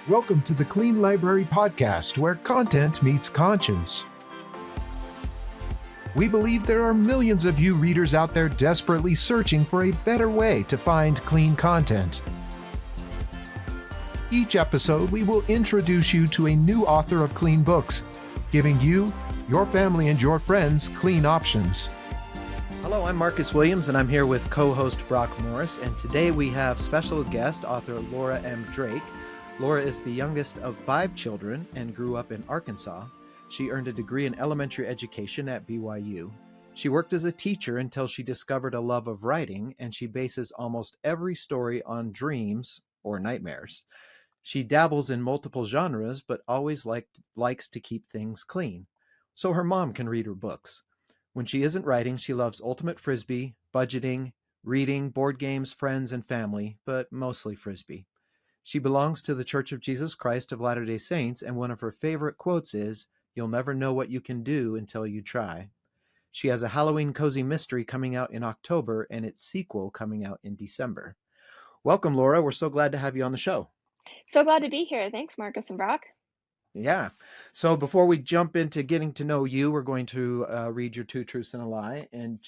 Welcome to the Clean Library Podcast, where content meets conscience. We believe there are millions of you readers out there desperately searching for a better way to find clean content. Each episode, we will introduce you to a new author of clean books, giving you, your family, and your friends clean options. Hello, I'm Marcus Williams, and I'm here with co-host Brock Morris, and today we have special guest author Laura M. Drake. Laura is the youngest of 5 children and grew up in Arkansas. She earned a degree in elementary education at BYU. She worked as a teacher until she discovered a love of writing, and she bases almost every story on dreams or nightmares. She dabbles in multiple genres, but always likes to keep things clean, so her mom can read her books. When she isn't writing, she loves ultimate frisbee, budgeting, reading, board games, friends, and family, but mostly frisbee. She belongs to the Church of Jesus Christ of Latter-day Saints, and one of her favorite quotes is, "You'll never know what you can do until you try." She has a Halloween cozy mystery coming out in October and its sequel coming out in December. Welcome, Laura. We're so glad to have you on the show. So glad to be here. Thanks, Marcus and Brock. Yeah. So before we jump into getting to know you, we're going to read your 2 truths and a lie. And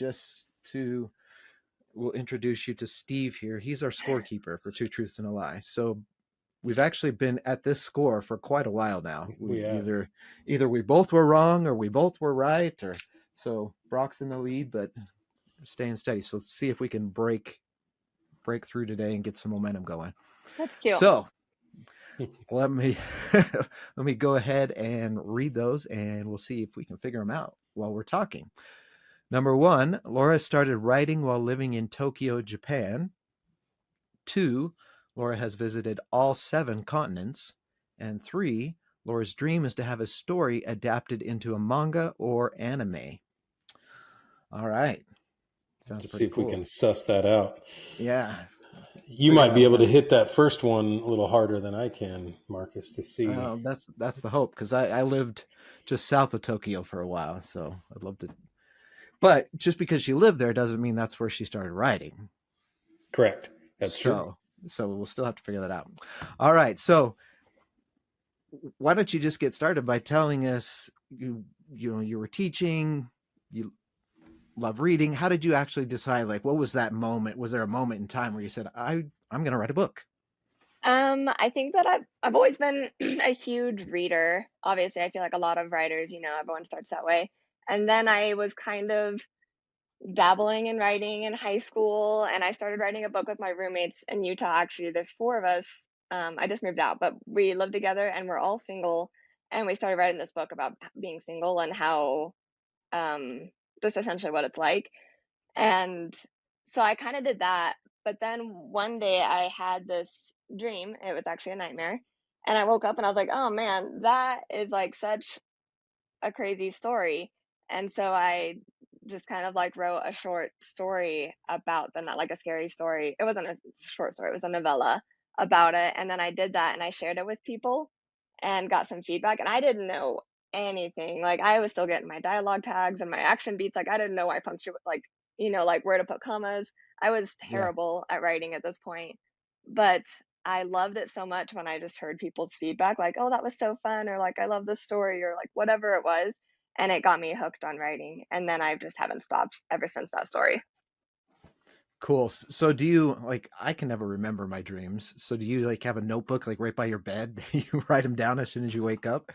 we'll introduce you to Steve here. He's our scorekeeper for 2 truths and a lie. So we've actually been at this score for quite a while now. Either we both were wrong or we both were right, or so Brock's in the lead, but staying steady. So let's see if we can break through today and get some momentum going. That's cute. So let me go ahead and read those, and we'll see if we can figure them out while we're talking. Number 1, Laura started writing while living in Tokyo, Japan. 2, Laura has visited all 7 continents. And 3, Laura's dream is to have a story adapted into a manga or anime. All right. Sounds pretty cool. See if we can suss that out. Yeah. You might be able to hit that first one a little harder than I can, Marcus, to see. That's the hope, because I lived just south of Tokyo for a while, so I'd love to. But just because she lived there doesn't mean that's where she started writing. Correct. That's true. So we'll still have to figure that out. All right. So why don't you just get started by telling us, you were teaching, you love reading. How did you actually decide, what was that moment? Was there a moment in time where you said, I'm going to write a book? I think that I've always been a huge reader. Obviously, I feel like a lot of writers, everyone starts that way. And then I was kind of dabbling in writing in high school, and I started writing a book with my roommates in Utah. Actually, there's 4 of us. I just moved out, but we live together and we're all single. And we started writing this book about being single and how, just essentially what it's like. And so I kind of did that. But then one day I had this dream. It was actually a nightmare. And I woke up and I was like, oh man, that is such a crazy story. And so I just kind of wrote a short story about not a scary story. It wasn't a short story, it was a novella about it. And then I did that and I shared it with people and got some feedback. And I didn't know anything. I was still getting my dialogue tags and my action beats. I didn't know I punctuate, where to put commas. I was terrible at writing at this point. But I loved it so much when I just heard people's feedback, oh, that was so fun, or I love this story, or whatever it was. And it got me hooked on writing. And then I just haven't stopped ever since that story. Cool. So do you, I can never remember my dreams. So do you have a notebook right by your bed? You write them down as soon as you wake up?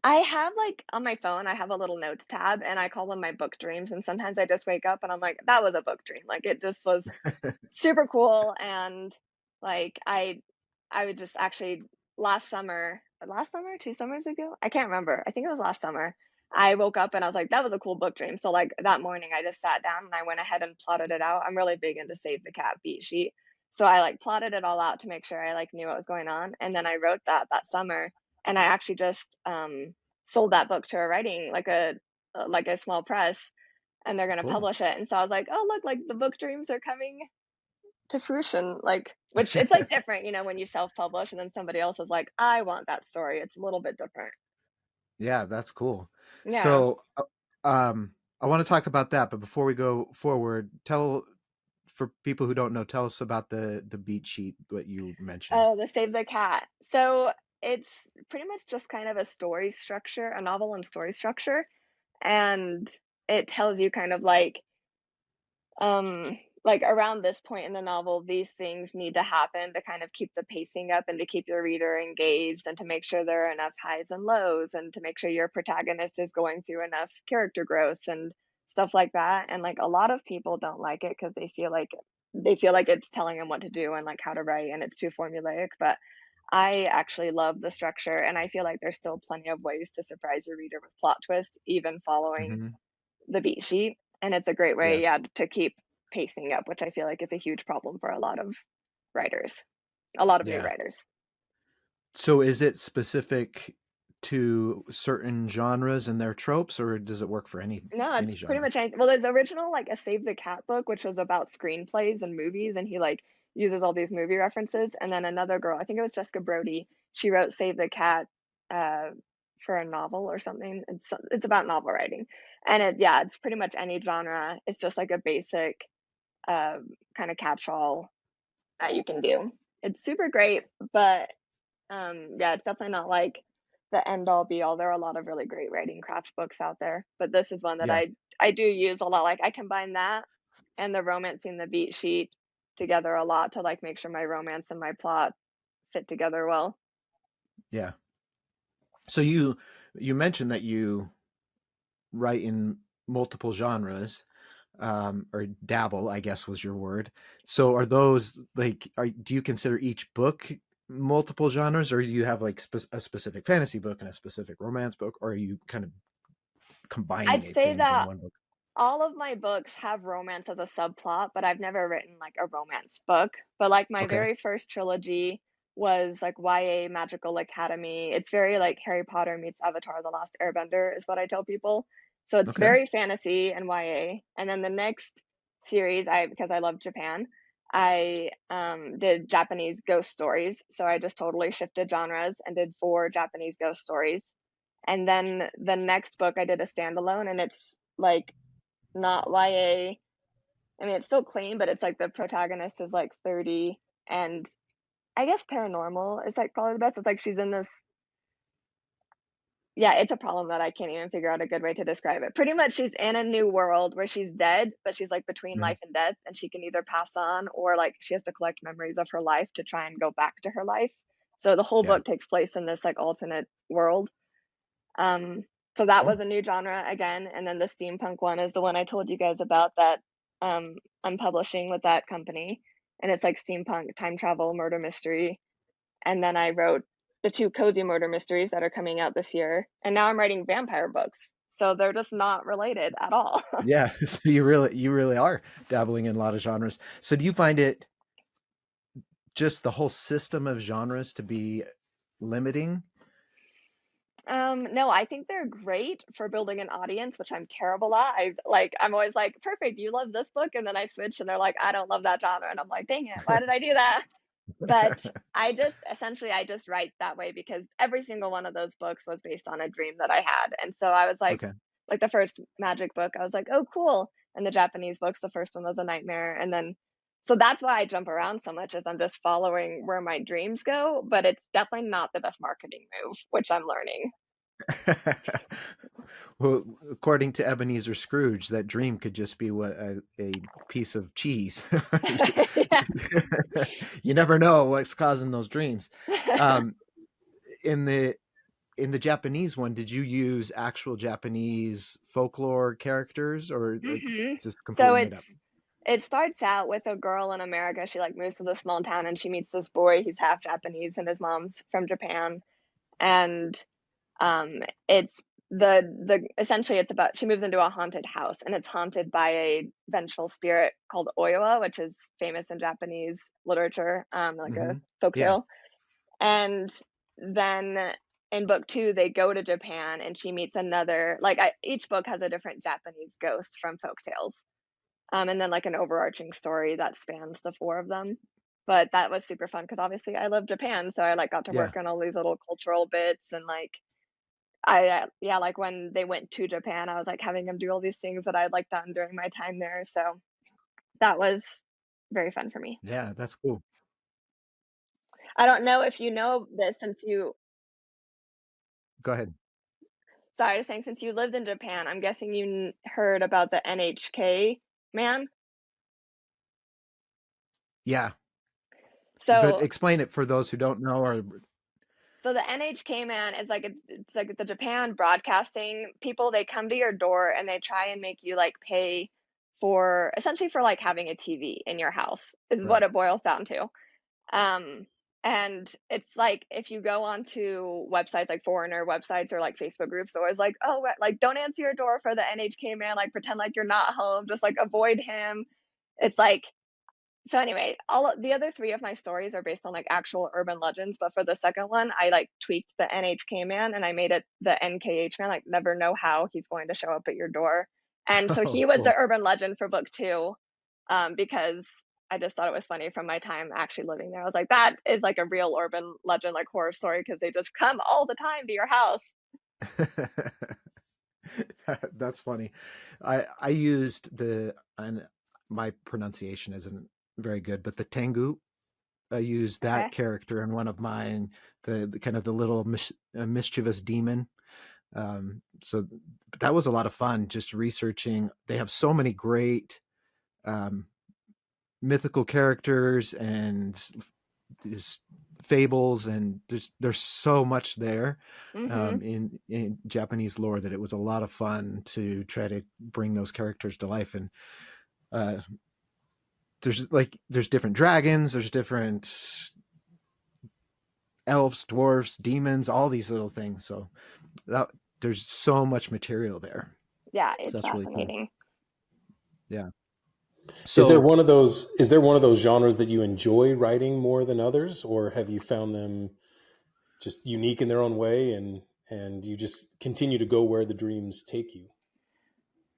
I have on my phone, I have a little notes tab and I call them my book dreams. And sometimes I just wake up and I'm like, that was a book dream. It just was super cool. And I would just actually last summer, 2 summers ago, I can't remember. I think it was last summer. I woke up and I was like, that was a cool book dream. So that morning I just sat down and I went ahead and plotted it out. I'm really big into Save the Cat beat sheet. So I plotted it all out to make sure I knew what was going on. And then I wrote that summer. And I actually just sold that book to a writing, a small press, and they're going to publish it. And so I was like, oh, look, the book dreams are coming to fruition, which it's different, when you self-publish and then somebody else is like, I want that story. It's a little bit different. Yeah, that's cool. Yeah. So I want to talk about that, but before we go forward, tell for people who don't know, tell us about the beat sheet that you mentioned. Oh, the Save the Cat. So it's pretty much just kind of a story structure, a novel and story structure, and it tells you kind of like around this point in the novel, these things need to happen to kind of keep the pacing up and to keep your reader engaged and to make sure there are enough highs and lows and to make sure your protagonist is going through enough character growth and stuff like that. And like a lot of people don't like it because they feel like it's telling them what to do and like how to write and it's too formulaic. But I actually love the structure and I feel like there's still plenty of ways to surprise your reader with plot twists, even following Hmm. the beat sheet, and it's a great Yeah, way, yeah, to keep pacing up, which I feel like is a huge problem for a lot of writers, a lot of new yeah. writers. So is it specific to certain genres and their tropes, or does it work for No, any it's pretty genre? much anything. Well, there's original like a Save the Cat book, which was about screenplays and movies, and he like uses all these movie references. And then another girl, I think it was Jessica Brody, she wrote Save the Cat uh, for a novel or something. It's about novel writing, and it's pretty much any genre. It's just like a basic uh, kind of catch-all that you can do. It's super great, but yeah, it's definitely not like the end all be all. There are a lot of really great writing craft books out there, but this is one that Yeah. I do use a lot. Like I combine that and the romancing the beat sheet together a lot to like make sure my romance and my plot fit together well. Yeah. So you mentioned that you write in multiple genres, or dabble, I guess was your word. So are those like, do you consider each book multiple genres, or do you have like a specific fantasy book and a specific romance book, or are you kind of I'd combining say things in that one book? all of my books have romance as a subplot, but I've never written like a romance book. But like my Okay. very first trilogy was like YA Magical Academy. It's very like Harry Potter meets Avatar The Last Airbender is what I tell people. So it's Okay. very fantasy and YA. And then the next series, I because I love Japan, I did Japanese ghost stories. So I just totally shifted genres and did four Japanese ghost stories. And then the next book I did a standalone and it's like not YA. I mean, it's still clean, but it's like the protagonist is like 30 and I guess paranormal is like probably the best. It's like she's in this, yeah, it's a problem that I can't even figure out a good way to describe it. Pretty much she's in a new world where she's dead, but she's like between Mhm. life and death and she can either pass on or like she has to collect memories of her life to try and go back to her life. So the whole Yeah. book takes place in this like alternate world. Um, so that Oh, was a new genre again, and then the steampunk one is the one I told you guys about that I'm publishing with that company, and it's like steampunk time travel murder mystery. And then I wrote the two cozy murder mysteries that are coming out this year, and now I'm writing vampire books. So they're just not related at all. yeah. So you really are dabbling in a lot of genres. So do you find it just the whole system of genres to be limiting? No, I think they're great for building an audience, which I'm terrible at. I'm always like, perfect, you love this book, and then I switch and they're like, I don't love that genre. And I'm like, dang it, why did I do that? But I just write that way because every single one of those books was based on a dream that I had. And so I was Okay. like the first magic book, I was like, oh, cool. And the Japanese books, the first one was a nightmare. And then, so that's why I jump around so much, is I'm just following where my dreams go. But it's definitely not the best marketing move, which I'm learning. Well, according to Ebenezer Scrooge, that dream could just be what a piece of cheese. Yeah. You never know what's causing those dreams. Um, in the in the Japanese one, did you use actual Japanese folklore characters, or hmm just So completely made up? it starts out with a girl in America. She like moves to the small town and she meets this boy. He's half Japanese and his mom's from Japan. And it's the essentially it's about she moves into a haunted house and it's haunted by a vengeful spirit called Oiwa, which is famous in Japanese literature, like a Hmm. Yeah. folktale. And then in book two, they go to Japan and she meets another each book has a different Japanese ghost from folktales. And then like an overarching story that spans the four of them. But that was super fun because obviously I love Japan, so I like got to Yeah. work on all these little cultural bits and like yeah, like when they went to Japan, I was like having them do all these things that I'd like done during my time there. So that was very fun for me. Yeah, that's cool. I don't know if you know this since you Go ahead. sorry, I was saying since you lived in Japan, I'm guessing you heard about the NHK man. Yeah, but So explain it for those who don't know or So the NHK man is like it's like the Japan broadcasting people. They come to your door and they try and make you like pay for essentially for like having a TV in your house is what right. it boils down to. Um, and it's like if you go onto websites like foreigner websites or like Facebook groups, so it's like, oh, like don't answer your door for the NHK man. Like pretend like you're not home. Just like avoid him. It's like so anyway, all of the other three of my stories are based on like actual urban legends, but for the second one, I like tweaked the NHK man and I made it the NKH man, like never know how he's going to show up at your door. And so Oh, he was the cool. urban legend for book two, because I just thought it was funny from my time actually living there. I was like, that is like a real urban legend, like horror story, because they just come all the time to your house. That's funny. I used and my pronunciation isn't very good, but the Tengu. I used that Okay. character in one of mine, the kind of the little mischievous demon. So that was a lot of fun just researching. They have so many great um, mythical characters and these fables, and there's so much there Mm-hmm. in Japanese lore that it was a lot of fun to try to bring those characters to life. And uh, there's different dragons, there's different elves, dwarfs, demons, all these little things. So that, there's so much material there. Yeah, So it's that's really cool. fascinating. Yeah. Is there So one of those? Is there one of those genres that you enjoy writing more than others, or have you found them just unique in their own way, and you just continue to go where the dreams take you?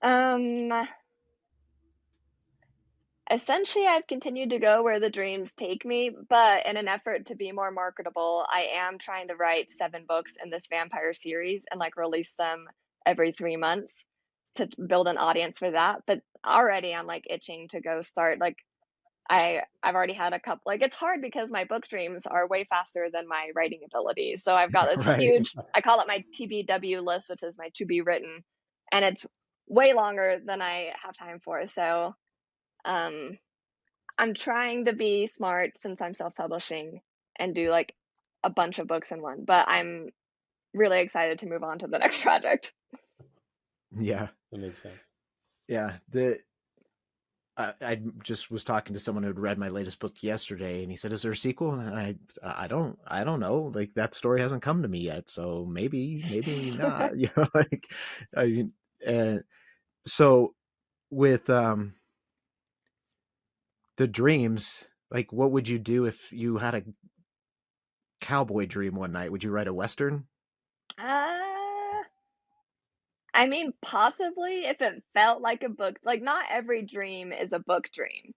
Um, Essentially, I've continued to go where the dreams take me, but in an effort to be more marketable, I am trying to write 7 books in this vampire series and like release them every 3 months to build an audience for that. But already I'm like itching to go start. Like I've already had a couple. Like it's hard because my book dreams are way faster than my writing abilities. So I've got this right. huge, I call it my TBW list, which is my to be written, and it's way longer than I have time for. So um I'm trying to be smart since I'm self-publishing and do like a bunch of books in one, but I'm really excited to move on to the next project. Yeah. That makes sense. Yeah. I just was talking to someone who'd read my latest book yesterday, and he said, "Is there a sequel?" And I don't know. Like that story hasn't come to me yet, so maybe not. You know, like I mean, uh, so with the dreams, like what would you do if you had a cowboy dream one night? Would you write a western? uh, I mean, possibly if it felt like a book. Like not every dream is a book dream.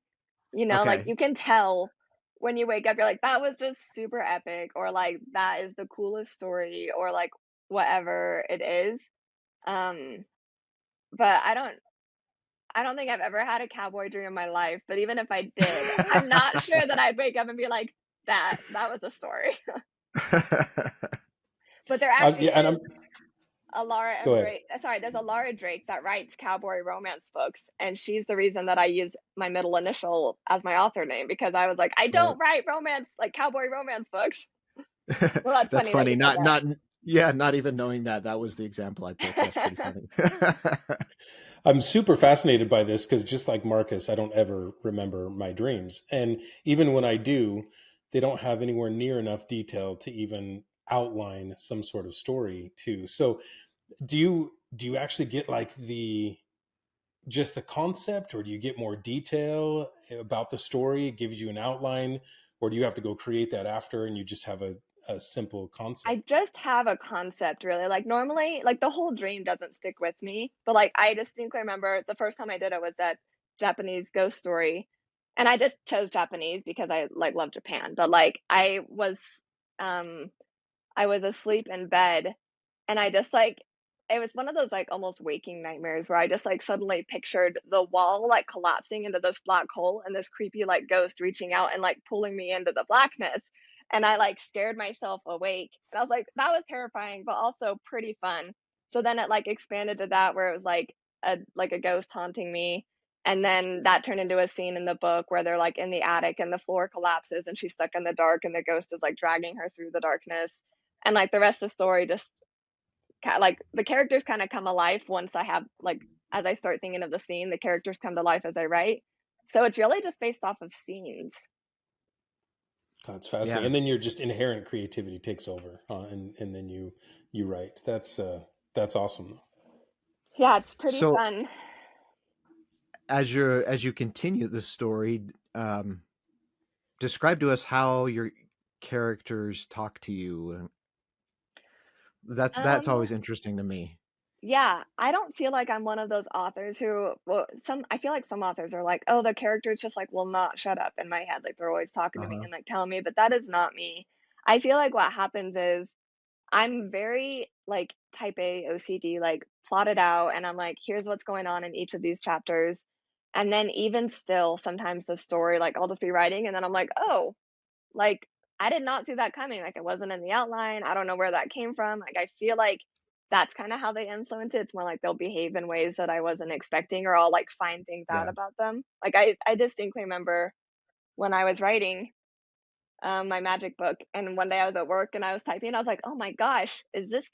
You know, like Okay. you can tell when you wake up, you're like, that was just super epic, or like that is the coolest story, or like whatever it is. Um, but I don't think I've ever had a cowboy dream in my life, but even if I did, I'm not sure that I'd wake up and be like, that was a story." But there actually Yeah, and I'm is a Laura go M. ahead. Drake. Sorry, there's a Laura Drake that writes cowboy romance books, and she's the reason that I use my middle initial as my author name because I was like, I Right. don't write romance like cowboy romance books. Well, that's That's funny that funny. you said that. Not even knowing that was the example I picked. That's pretty funny. I'm super fascinated by this because just like Marcus, I don't ever remember my dreams. And even when I do, they don't have anywhere near enough detail to even outline some sort of story too. So do you actually get like the just the concept, or do you get more detail about the story? It gives you an outline, or do you have to go create that after and you just have a simple I concept? just have a concept really. Like normally, like the whole dream doesn't stick with me, but like I distinctly remember the first time I did it was that Japanese ghost story. And I just chose Japanese because I like love Japan. But like um I was asleep in bed and I just like it was one of those like almost waking nightmares where I just like suddenly pictured the wall like collapsing into this black hole and this creepy like ghost reaching out and like pulling me into the blackness. And I like scared myself awake. And I was like, that was terrifying, but also pretty fun. So then it like expanded to that where it was like a ghost haunting me. And then that turned into a scene in the book where they're like in the attic and the floor collapses and she's stuck in the dark and the ghost is like dragging her through the darkness. And like the rest of the story just like the characters kind of come alive once I have like as I start thinking of the scene, the characters come to life as I write. So it's really just based off of scenes. God, it's Yeah. fascinating. And then your just inherent creativity takes over, and then you write. That's awesome. Yeah, it's pretty So fun. as you continue the story, describe to us how your characters talk to you. That's Um, always interesting to me. yeah, I don't feel like I'm one of those authors who, well, some I feel like some authors are like, oh, the characters just like will not shut up in my head, like they're always talking to me Uh-huh. and like telling me, but that is not me. I feel like what happens is I'm very like type A OCD, like plotted out, and I'm like, here's what's going on in each of these chapters. And then even still, sometimes the story, like I'll just be writing, and then I'm like, oh, like I did not see that coming. Like it wasn't in the outline. I don't know where that came from. Like I feel like that's kind of how they influence it. It's more like they'll behave in ways that I wasn't expecting, or I'll like find things out Yeah. about them. Like I distinctly remember when I was writing my magic book. And one day I was at work and I was typing. I was like, "Oh my gosh, is this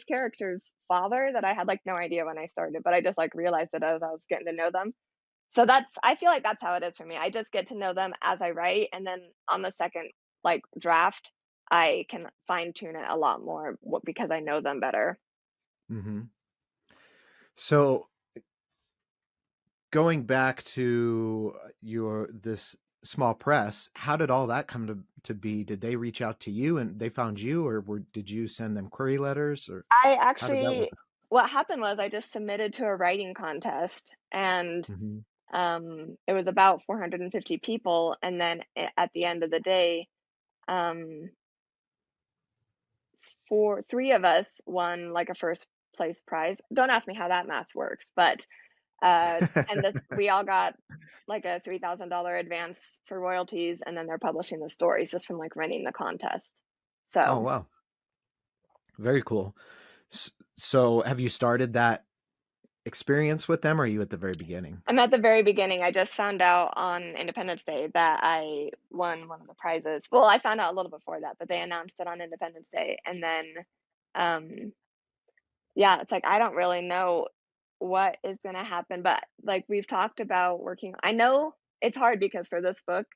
character's father?" That I had like no idea when I started, but I just like realized it as I was getting to know them. So that's I feel like that's how it is for me. I just get to know them as I write, and then on the second like draft, I can fine tune it a lot more because I know them better. Hmm. So going back to your this small press, how did all that come to be? Did they reach out to you and they found you, or did you send them query letters, or I how did that work? actually, what happened was I just submitted to a writing contest, and Hmm. it was about 450 people, and then at the end of the day, um, for three of us won like a first place prize. Don't ask me how that math works, but and we all got like a $3,000 advance for royalties, and then they're publishing the stories just from like running the contest. Oh, So wow. Very cool. So have you started that experience with them, or are you at the very beginning? I'm at the very beginning. I just found out on Independence Day that I won one of the prizes. Well, I found out a little before that, but they announced it on Independence Day, and then um yeah, it's like I don't really know what is going to happen, but like we've talked about working. I know it's hard because for this book,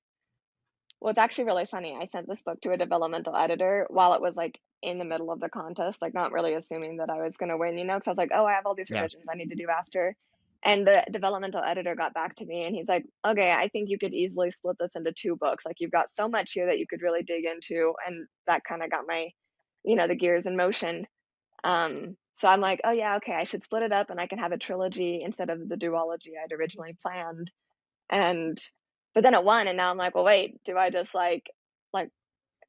well, it's actually really funny. I sent this book to a developmental editor while it was like in the middle of the contest, like not really assuming that I was going to win, because I was like, oh, I have all these Yeah. revisions I need to do after. And the developmental editor got back to me and he's like, okay, I think you could easily split this into two books. Like you've got so much here that you could really dig into. And that kind of got my, the gears in motion. So I'm like, oh yeah, okay, I should split it up and I can have a trilogy instead of the duology I'd originally planned. And but then it won, and now I'm like, well, wait, do I just like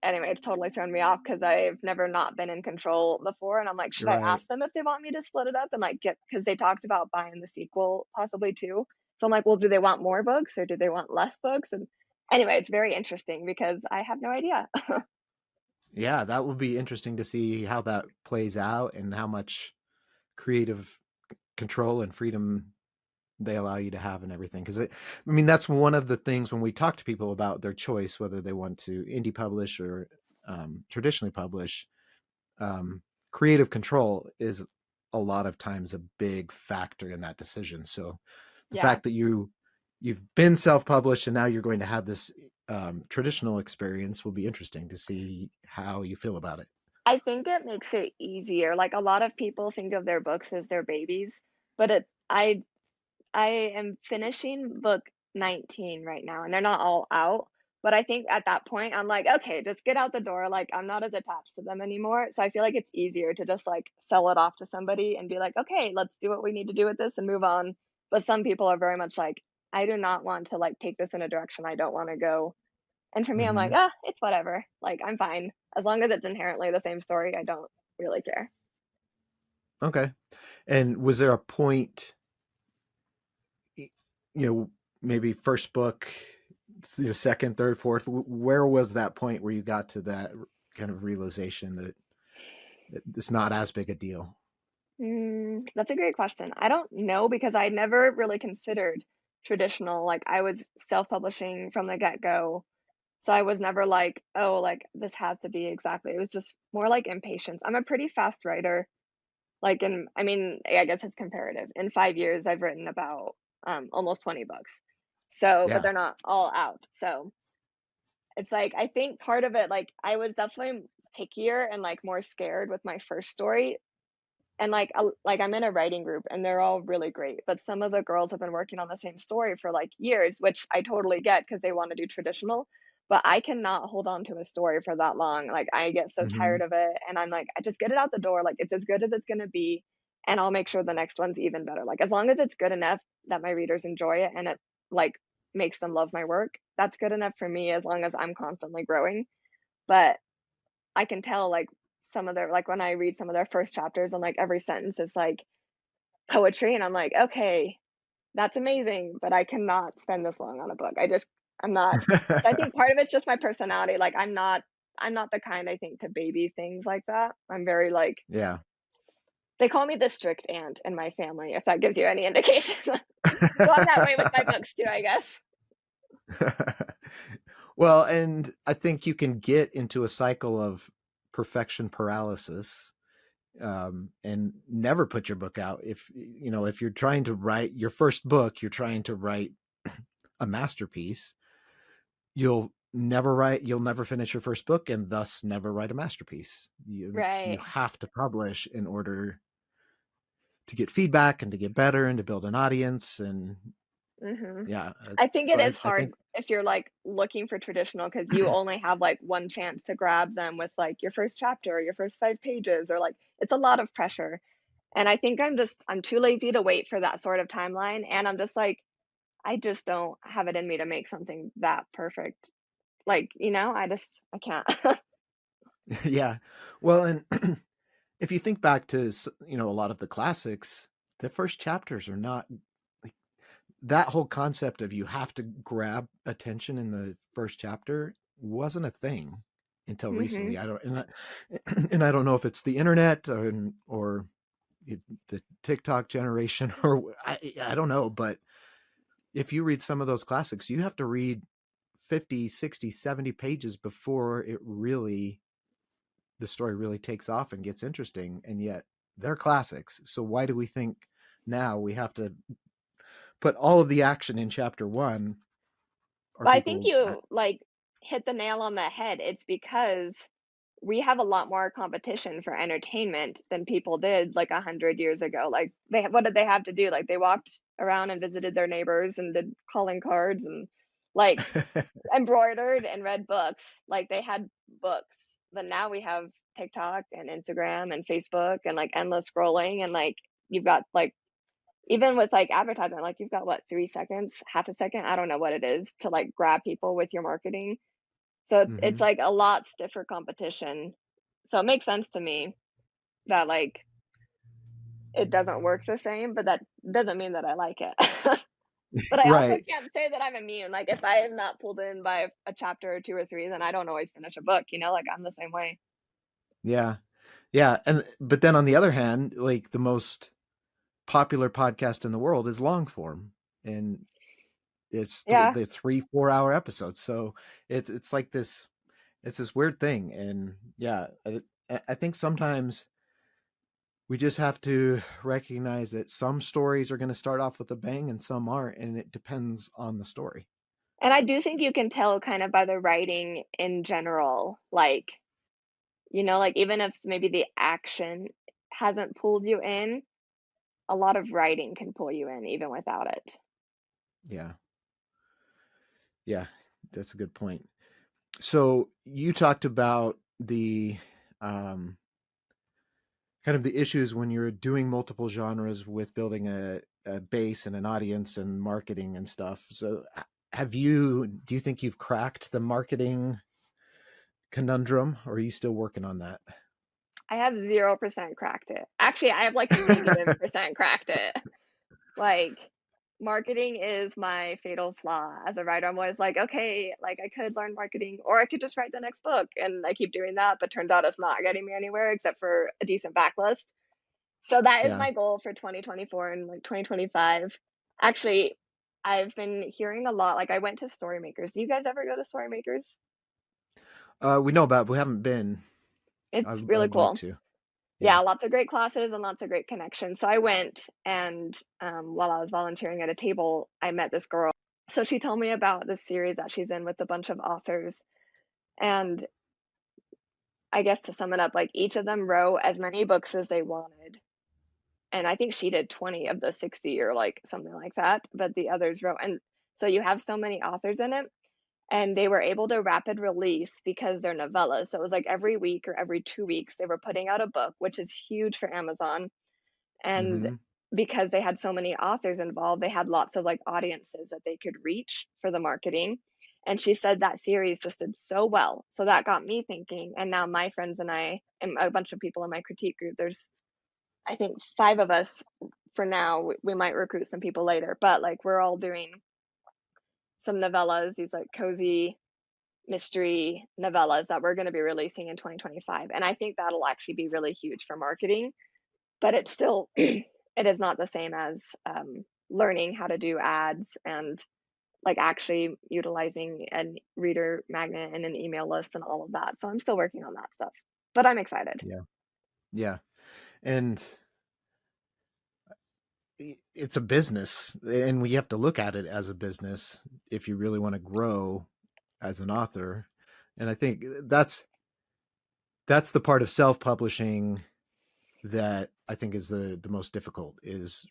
anyway? It's totally thrown me off because I've never not been in control before, and I'm like, should I Right. ask them if they want me to split it up and like get because they talked about buying the sequel possibly too. So I'm like, well, do they want more books or do they want less books? And anyway, it's very interesting because I have no idea. Yeah, that will be interesting to see how that plays out and how much creative control and freedom they allow you to have and everything. Because I mean, that's one of the things when we talk to people about their choice, whether they want to indie publish or traditionally publish. Um, Creative control is a lot of times a big factor in that decision. So the Yeah, fact that you've been self-published and now you're going to have this traditional experience will be interesting to see how you feel about it. I think it makes it easier. Like a lot of people think of their books as their babies, but I am finishing book 19 right now, and they're not all out. But I think at that point, I'm like, okay, just get out the door. Like, I'm not as attached to them anymore. So I feel like it's easier to just like sell it off to somebody and be like, okay, let's do what we need to do with this and move on. But some people are very much like, I do not want to like take this in a direction I don't want to go. And for me, I'm like, Hmm. it's whatever. Like, I'm fine. As long as it's inherently the same story, I don't really care. Okay. And was there a point, you know, maybe first book, second, third, fourth, where was that point where you got to that kind of realization that it's not as big a deal? That's a great question. I don't know because I never really considered traditional. Like I was self-publishing from the get-go. So I was never like, oh, like this has to be exactly. It was just more like impatience. I'm a pretty fast writer. Like in, I mean, I guess it's comparative. In 5 years, I've written about almost 20 books. So, but Yeah. they're not all out. So it's like I think part of it, like I was definitely pickier and like more scared with my first story. And like I'm in a writing group and they're all really great, but some of the girls have been working on the same story for like years, which I totally get because they want to do traditional. But I cannot hold on to a story for that long. Like I get so tired Hmm. of it and I'm like, I just get it out the door. Like it's as good as it's gonna be, and I'll make sure the next one's even better. Like as long as it's good enough that my readers enjoy it and it like makes them love my work, that's good enough for me as long as I'm constantly growing. But I can tell like some of their like when I read some of their first chapters and like every sentence is like poetry and I'm like, okay, that's amazing, but I cannot spend this long on a book. I'm not. I think part of it's just my personality. Like I'm not the kind I think to baby things like that. I'm very like Yeah. they call me the strict aunt in my family, if that gives you any indication. So I'm that way with my books too, I guess. Well, and I think you can get into a cycle of perfection paralysis, and never put your book out. If you're trying to write your first book, you're trying to write a masterpiece, you'll never finish your first book and thus never write a masterpiece. You Right. have to publish in order to get feedback and to get better and to build an audience. And Hmm. yeah, I think so it is I hard think if you're like looking for traditional because you only have like one chance to grab them with like your first chapter or your first 5 pages, or like it's a lot of pressure. And I think I'm too lazy to wait for that sort of timeline. And I'm just like, I just don't have it in me to make something that perfect. Like, I can't. yeah. Well, and if you think back to a lot of the classics, the first chapters are not like that. Whole concept of you have to grab attention in the first chapter wasn't a thing until Hmm. recently. I don't, and and I don't know if it's the internet or the TikTok generation or I don't know, but if you read some of those classics, you have to read 50, 60, 70 pages before the story really takes off and gets interesting. And yet they're classics. So why do we think now we have to put all of the action in chapter one? Are But I think people you like hit the nail on the head. It's because we have a lot more competition for entertainment than people did like 100 years ago. Like what did they have to do? Like they walked around and visited their neighbors and did calling cards and like embroidered and read books. Like they had books. But now we have TikTok and Instagram and Facebook and like endless scrolling and like you've got like even with like advertisement, like you've got what, 3 seconds, half a second, I don't know what it is to like grab people with your marketing. So it's hmm like a lot stiffer competition. So it makes sense to me that like it doesn't work the same, but that doesn't mean that I like it. But I also right. can't say that I'm immune. Like if I am not pulled in by a chapter or two or three, then I don't always finish a book, like I'm the same way. Yeah. Yeah. And, but then on the other hand, like the most popular podcast in the world is long form. And it's Yeah. the 3 4 hour episodes. So it's like it's this weird thing. And yeah, I think sometimes we just have to recognize that some stories are going to start off with a bang and some aren't, and it depends on the story. And I do think you can tell kind of by the writing in general, like, like even if maybe the action hasn't pulled you in, a lot of writing can pull you in even without it. Yeah. Yeah. That's a good point. So you talked about the um, kind of the issues when you're doing multiple genres with building a base and an audience and marketing and stuff. So do you think you've cracked the marketing conundrum, or are you still working on that? I have 0% cracked it. Actually, I have like -% cracked it. Like, marketing is my fatal flaw as a writer. I'm always like, okay, like I could learn marketing or I could just write the next book. And I keep doing that, but turns out it's not getting me anywhere except for a decent backlist. So that is Yeah. my goal for 2024 and like 2025. Actually, I've been hearing a lot. Like I went to Storymakers. Do you guys ever go to Storymakers? We know about it, but we haven't been. It's really I'd like cool. to. Yeah, Yeah. lots of great classes and lots of great connections. So I went, and while I was volunteering at a table, I met this girl. So she told me about this series that she's in with a bunch of authors. And I guess to sum it up, like each of them wrote as many books as they wanted. And I think she did 20 of the 60 or like something like that, but the others wrote. And so you have so many authors in it, and they were able to rapid release because they're novellas. So it was like every week or every 2 weeks, they were putting out a book, which is huge for Amazon. And Mm-hmm. because they had so many authors involved, they had lots of like audiences that they could reach for the marketing. And she said that series just did so well. So that got me thinking. And now my friends and I, and a bunch of people in my critique group, there's, I think, 5 of us for now. We might recruit some people later, but like we're all doing some novellas, these like cozy mystery novellas that we're going to be releasing in 2025. And I think that'll actually be really huge for marketing, but it's still it is not the same as learning how to do ads and like actually utilizing a reader magnet and an email list and all of that. So I'm still working on that stuff, but I'm excited. Yeah. Yeah. And it's a business, and we have to look at it as a business if you really want to grow as an author. And I think that's the part of self-publishing that I think is the most difficult, is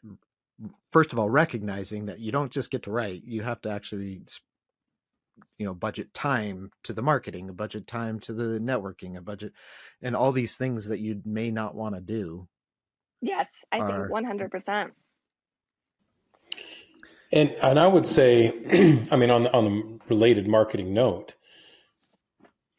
first of all recognizing that you don't just get to write. You have to actually budget time to the marketing, a budget time to the networking, a budget, and all these things that you may not want to do Yes, I think are 100%. And I would say, I mean, on the related marketing note,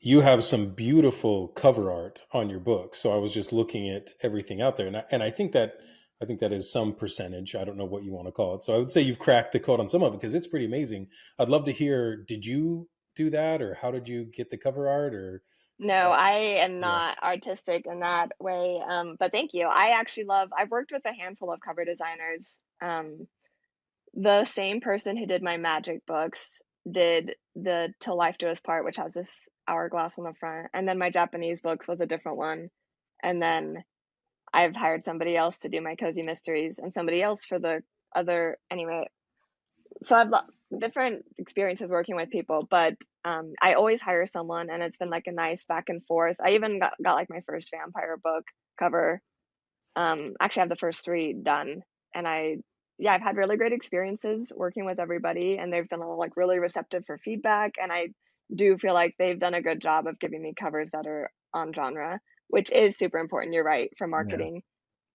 you have some beautiful cover art on your book. So I was just looking at everything out there, and I think that is some percentage. I don't know what you want to call it. So I would say you've cracked the code on some of it because it's pretty amazing. I'd love to hear. Did you do that, or how did you get the cover art? Or No, uh, I am yeah, not artistic in that way. But thank you. I actually love, I've worked with a handful of cover designers. The same person who did my magic books did the Till Life Do Us Part, which has this hourglass on the front. And then my Japanese books was a different one. And then I've hired somebody else to do my cozy mysteries and somebody else for the other. Anyway, so I've different experiences working with people, but I always hire someone, and it's been like a nice back and forth. I even got like my first vampire book cover. Actually, I have the first three done, and yeah, I've had really great experiences working with everybody, and they've been all like really receptive for feedback, and I do feel like they've done a good job of giving me covers that are on genre, which is super important. You're right, for yeah, marketing,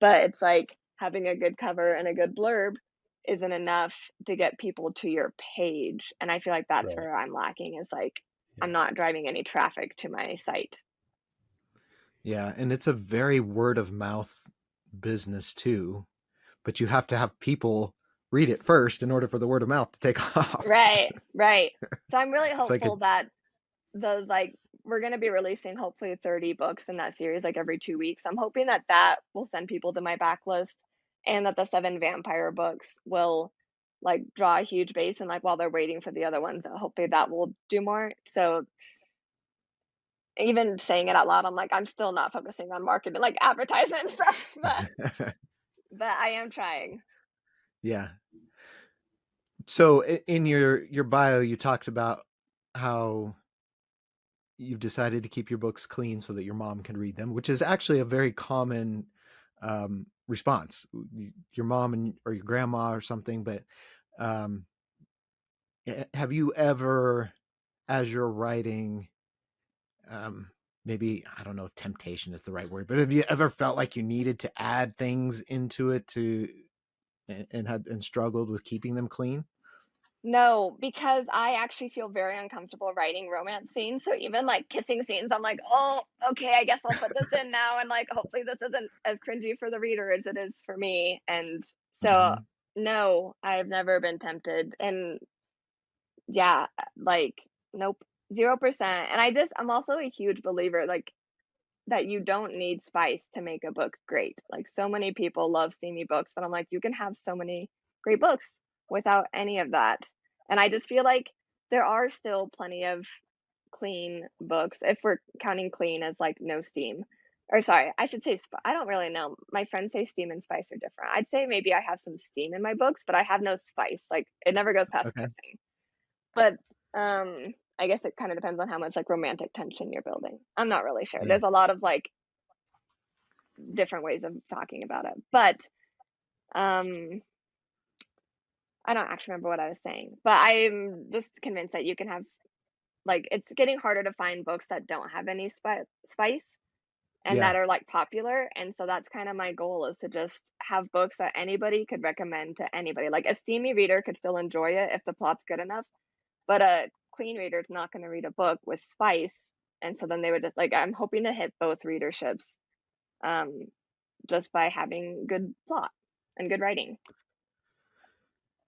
but it's like having a good cover and a good blurb isn't enough to get people to your page, and I feel like that's right, where I'm lacking. Is like yeah, I'm not driving any traffic to my site. yeah. And it's a very word of mouth business too, but you have to have people read it first in order for the word of mouth to take off. Right, right. So I'm really It's like a hopeful that those like we're going to be releasing hopefully 30 books in that series like every 2 weeks. I'm hoping that that will send people to my backlist, and that the 7 vampire books will like draw a huge base, and like while they're waiting for the other ones, hopefully that will do more. So even saying it out loud, I'm like, I'm still not focusing on marketing, like advertisement and stuff, but I am trying. yeah. So in your bio, you talked about how you've decided to keep your books clean so that your mom can read them, which is actually a very common response. Your mom or your grandma or something. But um, have you ever, as you're writing, um, maybe I don't know if temptation is the right word, but have you ever felt like you needed to add things into it to and had and struggled with keeping them clean? No, because I actually feel very uncomfortable writing romance scenes. So even like kissing scenes, I'm like, oh, okay, I guess I'll put this in now. And like, hopefully, this isn't as cringy for the reader as it is for me. And so, Hmm. no, I've never been tempted. And yeah, like, nope, 0%. And I'm also a huge believer, like, that you don't need spice to make a book great. Like, so many people love steamy books, but I'm like, you can have so many great books without any of that. And I just feel like there are still plenty of clean books, if we're counting clean as like no steam. Or sorry, I should say, I don't really know. My friends say steam and spice are different. I'd say maybe I have some steam in my books, but I have no spice. Like, it never goes past Okay. kissing. But I guess it kind of depends on how much like romantic tension you're building. I'm not really sure. Yeah. There's a lot of like different ways of talking about it. But um I don't actually remember what I was saying. But I'm just convinced that you can have like it's getting harder to find books that don't have any spice and Yeah. that are like popular. And so that's kind of my goal is to just have books that anybody could recommend to anybody. Like a steamy reader could still enjoy it if the plot's good enough, but a clean reader is not going to read a book with spice. And so then they would just like I'm hoping to hit both readerships um just by having good plot and good writing.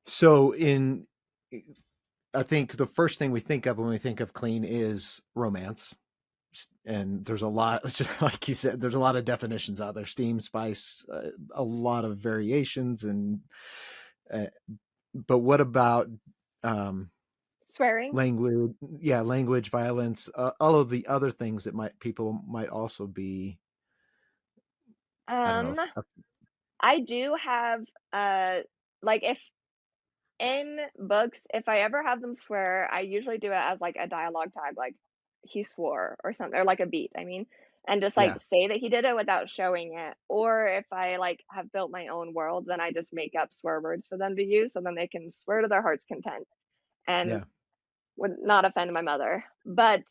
So I think the first thing we think of when we think of clean is romance. And there's a lot, just like you said, there's a lot of definitions out there: steam, spice, a lot of variations. And uh, but what about um, Swearing. language? Yeah, language, violence, all of the other things that people might also be. I don't know. Um I do have like if in books, if I ever have them swear, I usually do it as like a dialogue tag, like he swore or something, or like a beat, I mean, and just like Yeah, say that he did it without showing it. Or if I like have built my own world, then I just make up swear words for them to use so then they can swear to their heart's content and yeah, would not offend my mother. But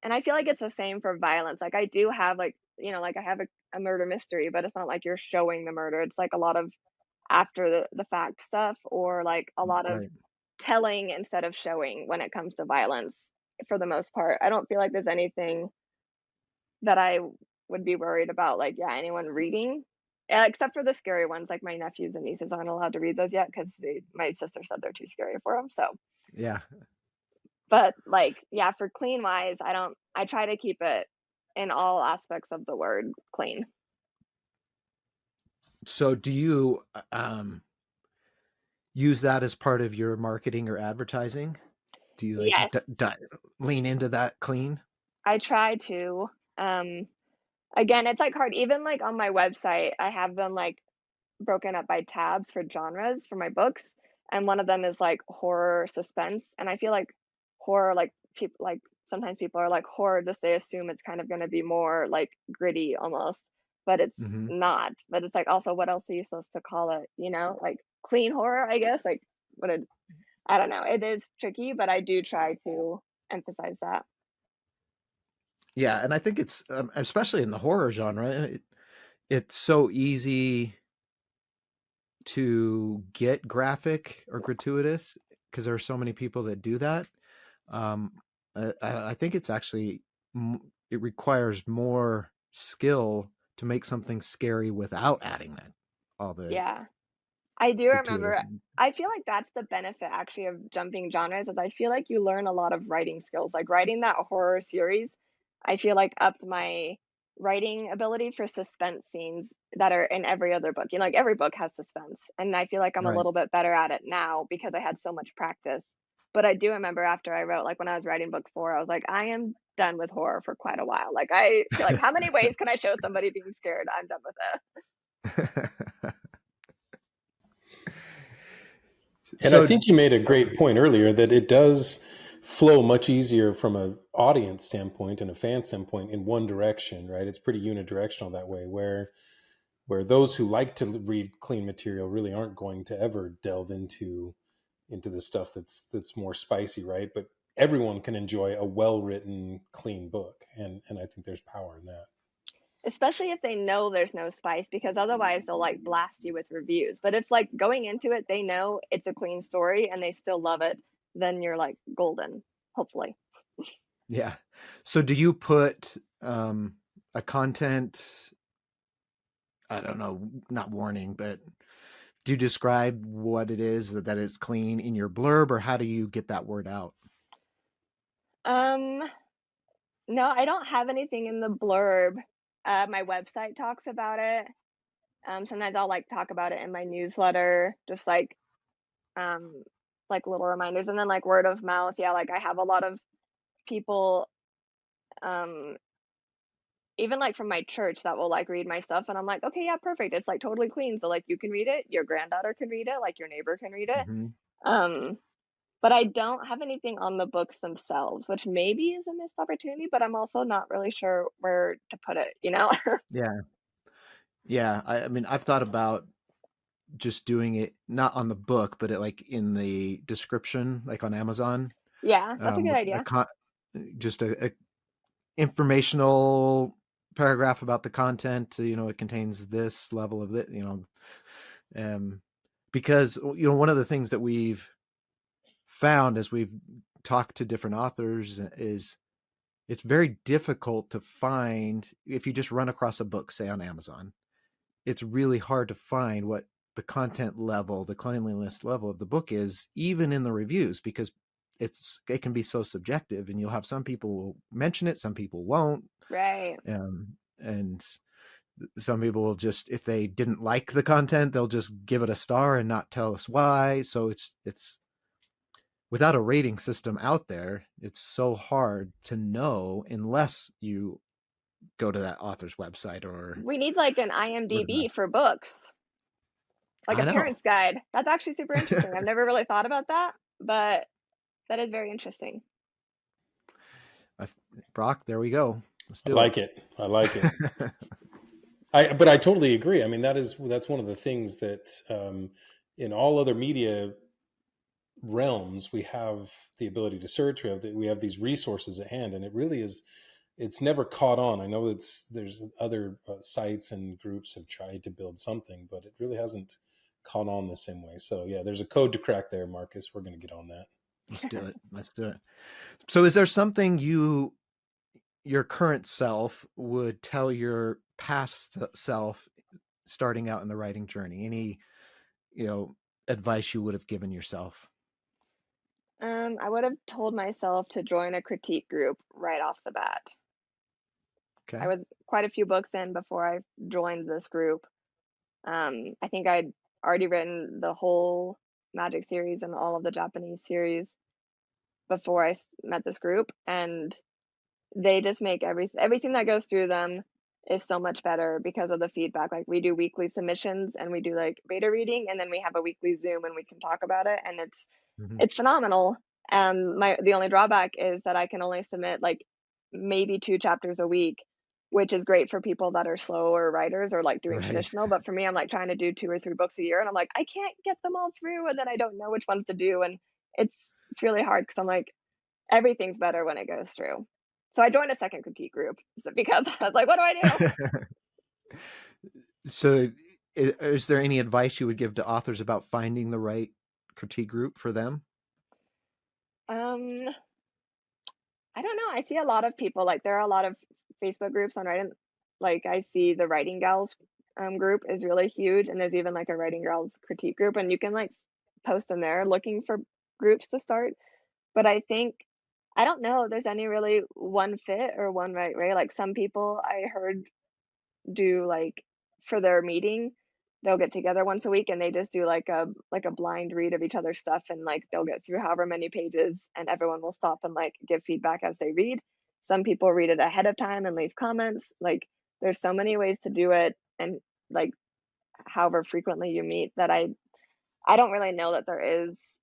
and I feel like it's the same for violence. Like I do have like, like I have a murder mystery, but it's not like you're showing the murder. It's like a lot of after the fact stuff or like a lot of right. telling instead of showing when it comes to violence for the most part. I don't feel like there's anything that I would be worried about, like, yeah, anyone reading, except for the scary ones. Like my nephews and nieces aren't allowed to read those yet because my sister said they're too scary for them. So, Yeah. but like, yeah, for clean wise, I try to keep it in all aspects of the word clean. So do you use that as part of your marketing or advertising? Do you like Yes, lean into that clean? I try to. Um, Again, it's like hard. Even like on my website, I have them like broken up by tabs for genres for my books, and one of them is like horror suspense. And I feel like horror, like people like sometimes people are like horror, just they assume it's kind of going to be more like gritty almost, but it's Hmm. not. But it's like also what else are you supposed to call it? Like clean horror, I guess. Like I don't know. It is tricky, but I do try to emphasize that. Yeah, and I think it's especially in the horror genre, it's so easy to get graphic or gratuitous because there are so many people that do that. Um, I think it's actually it requires more skill to make something scary without adding that all the Yeah. I do gratuitous. remember I feel like that's the benefit actually of jumping genres is I feel like you learn a lot of writing skills. Like writing that horror series, I feel like upped my writing ability for suspense scenes that are in every other book. Like every book has suspense, and I feel like I'm a Right. little bit better at it now because I had so much practice. But I do remember after I wrote, like when I was writing book 4, I was like, I am done with horror for quite a while. Like I feel like how many ways can I show somebody being scared? I'm done with it. And I So, think you made a great point earlier that it does flow much easier from an audience standpoint and a fan standpoint in one direction, right? It's pretty unidirectional that way, where those who like to read clean material really aren't going to ever delve into the stuff that's more spicy, right? But everyone can enjoy a well written, clean book, and I think there's power in that. especially if they know there's no spice, because otherwise they'll like blast you with reviews. But if like going into it they know it's a clean story and they still love it, then you're like golden, hopefully. Yeah. So do you put a content, I don't know, not warning, but do you describe what it is that it's clean in your blurb, or how do you get that word out? Um no, I don't have anything in the blurb. My website talks about it. Sometimes I'll like talk about it in my newsletter, just um like little reminders, and then like word of mouth. Yeah, like I have a lot of people, um even like from my church, that will like read my stuff, and I'm like, okay, yeah, perfect, it's like totally clean, so like you can read it, your granddaughter can read it, like your neighbor can read it. Hmm. um but I don't have anything on the books themselves, which maybe is a missed opportunity, but I'm also not really sure where to put it. Yeah. Yeah. I mean, I've thought about just doing it not on the book, but like in the description, like on Amazon, Yeah, that's a good a idea. just a informational paragraph about the content. It contains this level of it. Um, because one of the things that we've found as we've talked to different authors is it's very difficult to find if you just run across a book, say on Amazon. It's really hard to find what the content level, the cleanliness level of the book is, even in the reviews, because it can be so subjective, and you'll have some people will mention it, some people won't, Right. and some people will just, if they didn't like the content, they'll just give it a star and not tell us why. So it's without a rating system out there, it's so hard to know unless you go to that author's website or We need like an word of mouth. IMDb for books, like a I know. parent's guide. That's actually super interesting. I've never really thought about that, but that is very interesting. I, Brock, there we go. Let's I do it. like it. I like it. But I totally agree. I mean, that's one of the things that in all other media realms we have the ability to search. We have these resources at hand, and it really is. It's never caught on. I know there's other sites and groups have tried to build something, but it really hasn't caught on the same way. So yeah, there's a code to crack there, Marcus. We're going to get on that. Let's do it. Let's do it. So, is there something your current self would tell your past self starting out in the writing journey? Any, you know, advice you would have given yourself? I would have told myself to join a critique group right off the bat. I Okay. was quite a few books in before I joined this group. I think I'd already written the whole Magic series and all of the Japanese series before met this group, and they just make everything that goes through them is so much better because of the feedback. Like we do weekly submissions and we do like beta reading, and then we have a weekly Zoom and we can talk about it, and Hmm. it's phenomenal. The only drawback is that I can only submit like maybe 2 chapters a week, which is great for people that are slower writers or like doing Right. traditional. But for me, I'm like trying to do 2 or 3 books a year, and I'm like, I can't get them all through, and then I don't know which ones to do, and it's really hard because I'm like, everything's better when it goes through. So I joined a second critique group because I was like, what do I do? So, is there any advice you would give to authors about finding the right critique group for them? Um, I don't know. I see a lot of people, like there are a lot of Facebook groups on writing. Like I see the Writing Gals group is really huge, and there's even like a Writing Gals critique group, and you can like post in there looking for groups to start. But I don't know if there's any really one fit or one right way. Like some people I heard do like for their meeting, they'll get together once a week and they just do like a blind read of each other's stuff, and like they'll get through however many pages and everyone will stop and like give feedback as they read. Some people read it ahead of time and leave comments. Like there's so many ways to do it, and like however frequently you meet, that I don't really know that there is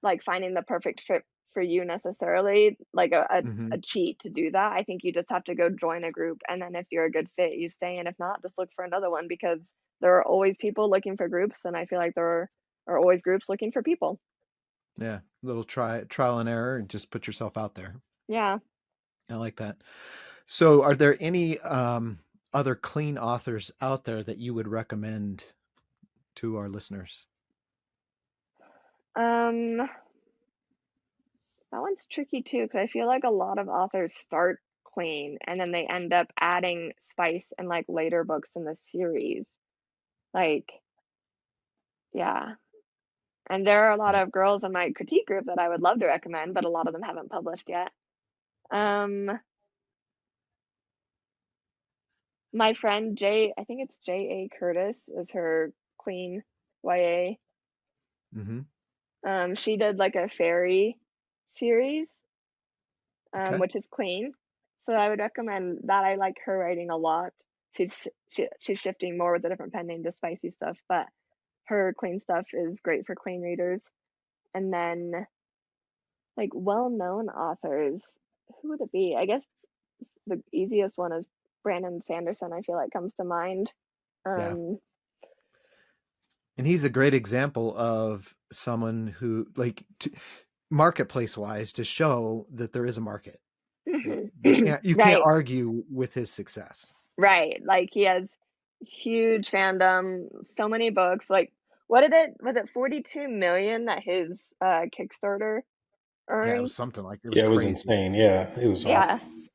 like finding the perfect fit for you necessarily, like Hmm. a cheat to do that. I think you just have to go join a group, and then if you're a good fit, you stay, and if not, just look for another one, because there are always people looking for groups, and I feel like there are always groups looking for people. Yeah, little trial and error, and just put yourself out there. Yeah. I like that. So are there any other clean authors out there that you would recommend to our listeners? Um, that one's tricky too because I feel like a lot of authors start clean and then they end up adding spice in like later books in the series. Like, yeah. And there are a lot of girls in my critique group that I would love to recommend, but a lot of them haven't published yet. Um, my friend I think it's J.A. Curtis is her clean YA. Mm-hmm. She did like a fairy series, Okay. which is clean. So I would recommend that. I like her writing a lot. She's shifting more with a different pen name to spicy stuff, but her clean stuff is great for clean readers. And then like well-known authors, who would it be? I guess the easiest one is Brandon Sanderson. I feel like comes to mind. Yeah. Um, And he's a great example of someone who, like, marketplace wise, to show that there is a market. You can't right, argue with his success. right. Like he has huge fandom, so many books. Like, what did it was it 42 million that his Kickstarter Yeah, it earned? was something like it was Yeah, it was crazy. insane. Yeah, it was Yeah, awesome.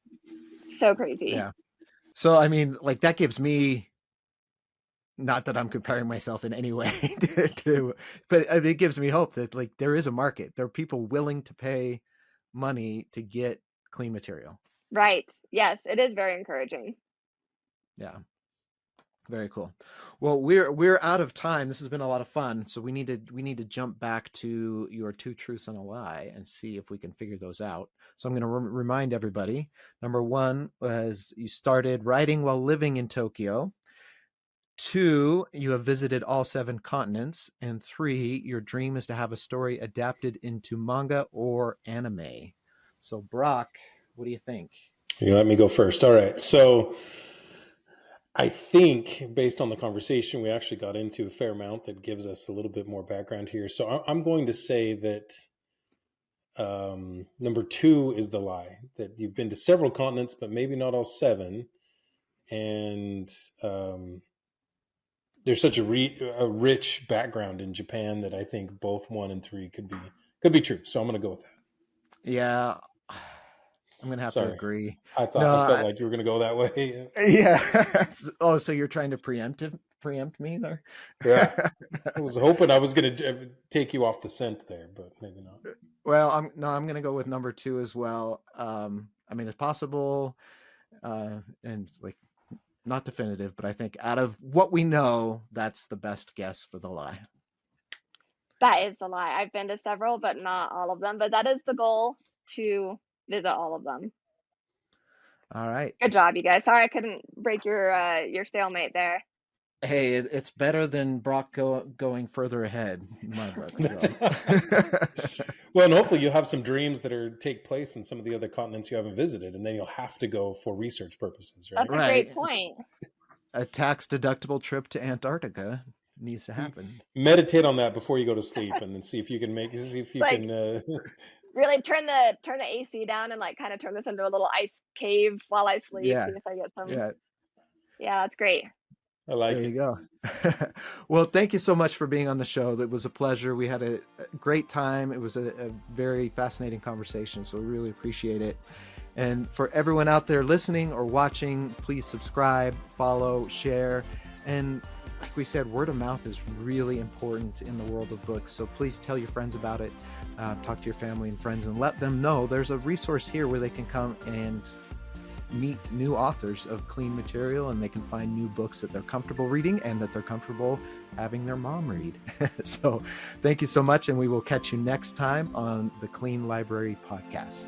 so crazy. Yeah. So I mean, like that gives me, not that I'm comparing myself in any way but it gives me hope that like there is a market. There are people willing to pay money to get clean material. Right. Yes, it is very encouraging. Yeah. Very cool. Well, we're out of time. This has been a lot of fun. So we need to jump back to your two truths and a lie and see if we can figure those out. So I'm going to remind everybody. Number one was you started writing while living in Tokyo. 2, you have visited all 7 continents. And 3, your dream is to have a story adapted into manga or anime. So Brock, what do you think? You let me go first. All right. So I think based on the conversation, we actually got into a fair amount that gives us a little bit more background here. So I'm going to say that number 2 is the lie, that you've been to several continents, but maybe not all 7. And there's such a rich background in Japan that I think both 1 and 3 could be true. So I'm going to go with that. Yeah, I'm going to have to Sorry. agree. I felt like you were going to go that way. Yeah. Oh, so you're trying to preempt me there? Yeah. I was hoping I was going to take you off the scent there, but maybe not. Well, I'm going to go with number 2 as well. I mean, it's possible, and like not definitive, but I think out of what we know, that's the best guess for the lie. That is a lie. I've been to several, but not all of them. But that is the goal, to visit all of them. All right. Good job, you guys. Sorry I couldn't break your stalemate there. Hey, it's better than Brock going further ahead in my book. So. Well, and hopefully you'll have some dreams that take place in some of the other continents you haven't visited, and then you'll have to go for research purposes, right? That's a great point. A tax-deductible trip to Antarctica needs to happen. Meditate on that before you go to sleep, and then see if you can really turn the AC down and like kind of turn this into a little ice cave while I sleep. Yeah. See if I get some. Yeah, that's great. I like there it. You go. Well, thank you so much for being on the show. It was a pleasure. We had a great time. It was a very fascinating conversation, so we really appreciate it. And for everyone out there listening or watching, please subscribe, follow, share. And like we said, word of mouth is really important in the world of books. So please tell your friends about it. Talk to your family and friends and let them know there's a resource here where they can come and meet new authors of clean material, and they can find new books that they're comfortable reading and that they're comfortable having their mom read. So thank you so much, and we will catch you next time on the Clean Library Podcast.